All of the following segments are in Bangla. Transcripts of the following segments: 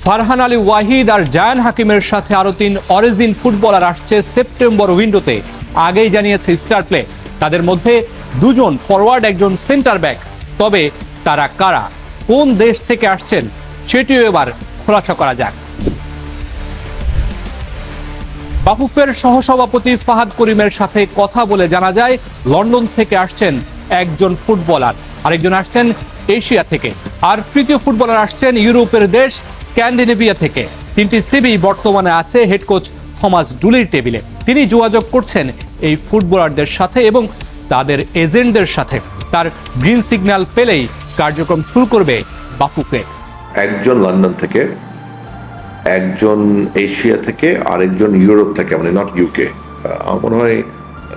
ফারহান আলী ওয়াহিদ আর জায়ান হাকিমের সাথে আরো 3 অরিজিন ফুটবলার আসছে সেপ্টেম্বর উইন্ডোতে। আগেই জানিয়েছে স্টার প্লে। তাদের মধ্যে 2 জন ফরওয়ার্ড, 1 জন সেন্টার ব্যাক। তবে তারা কারা, কোন দেশ থেকে আসছেন সেটিও এবার খোলাসা করা যাক। বাফুফের সহসভাপতি ফাহাদ করিমের সাথে কথা বলে জানা যায় লন্ডন থেকে আসছেন 1 জন ফুটবলার, আরেকজন আসছেন এশিয়া থেকে, আর তৃতীয় ফুটবলার আসছেন ইউরোপের দেশ স্ক্যান্ডিনেভিয়া থেকে। 3টি সিবি বর্তমানে আছে হেড কোচ থমাস ডুলির টেবিলে। তিনি যোগাযোগ করছেন এই ফুটবলারদের সাথে এবং তাদের এজেন্টদের সাথে। তার গ্রিন সিগন্যাল পেলেই কার্যক্রম শুরু করবে বাফুফে। একজন লন্ডন থেকে, একজন এশিয়া থেকে, আরেকজন ইউরোপ থেকে, মানে নট ইউকে, আমার মনে হয়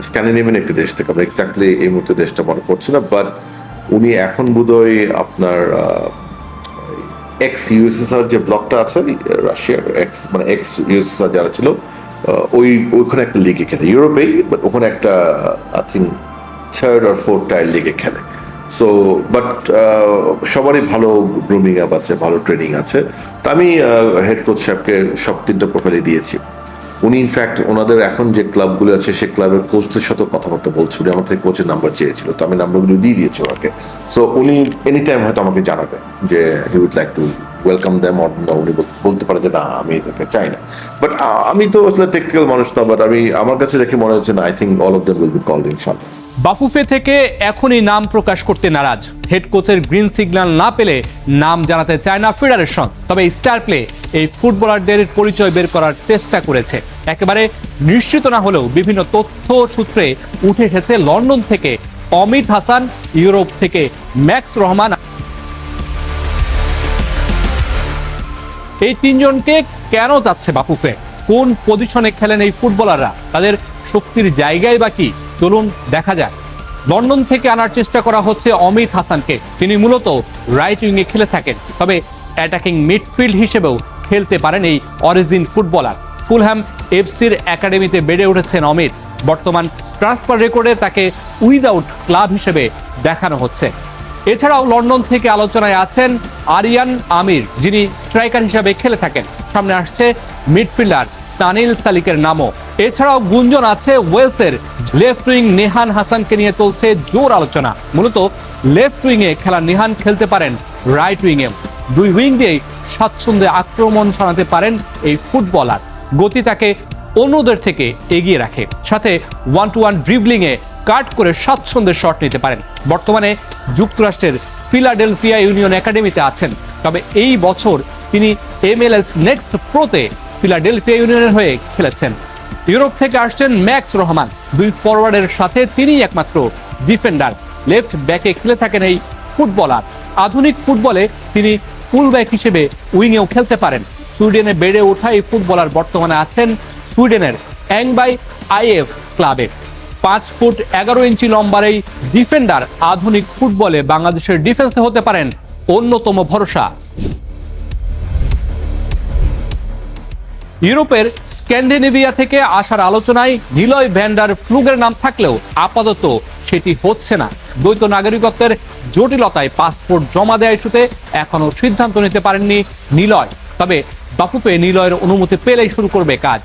স্ক্যান্ডিনেভিয়ান একটি দেশ থেকে। আমরা এক্স্যাক্টলি এই মুহূর্তে দেশটা মনে পড়ছে না, বাট উনি এখন বোধহয় আপনার এক্স ইউএসএসআর যে ব্লকটা আছে রাশিয়ার, এক্স ইউএসএসআর যারা ছিল ওইখানে একটা লিগে খেলে ইউরোপেই, বাট ওখানে একটা I think 3rd or 4th tyre লিগে খেলে। সো বাট সবারই ভালো গ্রুমিং আপ আছে, ভালো ট্রেনিং আছে। তো আমি হেড কোচ সাহেবকে সব 3টা প্রোফাইলে দিয়েছি। উনি ইনফ্যাক্ট ওনাদের এখন যে ক্লাবগুলো আছে সেই ক্লাবের কোচদের সাথে কথাবার্তা বলছে। উনি আমার থেকে কোচের নাম্বার চেয়েছিল, তো আমি নাম্বারগুলো দিয়ে দিয়েছি ওনাকে। সো উনি এনি টাইম হয়তো আমাকে জানাবে যে he would like to welcome them, or না উনি বলতে পারে যে না আমি এটাকে চাই না। বাট আমি তো আসলে টেকনিক্যাল মানুষ না, বাট আমার কাছে দেখে মনে হচ্ছে না, I think all of them will be called ইনশাআল্লাহ। বাফুফে থেকে এখনই নাম প্রকাশ করতে নারাজ। হেড কোচের গ্রিন সিগন্যাল না পেলে নাম জানাতে চায় না ফেডারেশন। তবে স্টার প্লে এই ফুটবলারদের পরিচয় বের করার চেষ্টা করেছে। একেবারে নিশ্চিত না হলেও বিভিন্ন তথ্য সূত্রে উঠে এসেছে লন্ডন থেকে অমিত হাসান, ইউরোপ থেকে ম্যাক্স রহমান। এই 3 জনকে কেন যাচ্ছে বাফুফে? কোন পজিশনে খেলেন এই ফুটবলাররা? তাদের শক্তির জায়গায় বা কি? চলুন দেখা যাক। লন্ডন থেকে আনার চেষ্টা করা হচ্ছে অমিত হাসানকে। তিনি মূলত রাইট উইংয়ে খেলে থাকেন, তবে অ্যাটাকিং মিডফিল্ড হিসেবেও খেলতে পারেন এই অরিজিন ফুটবলার। ফুলহ্যাম এফসির একাডেমিতে বেড়ে উঠেছেন অমিত। বর্তমান ট্রান্সফার রেকর্ডে তাকে উইদাউট ক্লাব হিসেবে দেখানো হচ্ছে। এছাড়াও লন্ডন থেকে আলোচনায় আছেন আরিয়ান আমির, যিনি স্ট্রাইকার হিসেবে খেলে থাকেন। সামনে আসছে মিডফিল্ডার তানিল সালিকের নামও। এছাড়াও গুঞ্জন আছে ওয়েলসের লেফট উইং নেহান হাসানকে নিয়ে চলছে জোর আলোচনা। মূলত লেফট উইংয়ে খেলা নেহান খেলতে পারেন রাইট উইংয়ে। 2 উইং দিয়েই স্বাচ্ছন্দ্যে আক্রমণ সানাতে পারেন এই ফুটবলার। গতি তাকে অন্যদের থেকে এগিয়ে রাখে, সাথে 1-to-1 ড্রিবলিংয়ে কাট করে স্বাচ্ছন্দ্যে শট নিতে পারেন। বর্তমানে যুক্তরাষ্ট্রের ফিলাডেলফিয়া ইউনিয়ন একাডেমিতে আছেন। তবে এই বছর তিনি MLS নেক্সট প্রোতে ফিলাডেলফিয়া ইউনিয়নের হয়ে খেলেছেন। ইউরোপ থেকে আসছেন ম্যাক্স রহমান। 2 ফরওয়ার্ডের সাথে তিনিই একমাত্র ডিফেন্ডার। লেফট ব্যাকে খেলে থাকেন এই ফুটবলার। আধুনিক ফুটবলে তিনি ফুল ব্যাক হিসেবে উইংয়েও খেলতে পারেন। সুইডেনে বেড়ে ওঠা এই ফুটবলার বর্তমানে আছেন সুইডেনের অ্যাংবাই IF ক্লাবে। 5 ফুট 11 ইঞ্চি লম্বার এই ডিফেন্ডার আধুনিক ফুটবলে বাংলাদেশের ডিফেন্সে হতে পারেন অন্যতম ভরসা। ইউরোপের স্ক্যান্ডিনেভিয়া থেকে আসার আলোচনায় নিলয় ভ্যান্ডার ফ্লুগের নাম থাকলেও আপাতত সেটি হচ্ছে না। দ্বৈত নাগরিকত্বের জটিলতায় পাসপোর্ট জমা দেওয়া ইস্যুতে এখনো সিদ্ধান্ত নিতে পারেননি নিলয়। তবে বাফুফে নিলয়ের অনুমতি পেলেই শুরু করবে কাজ।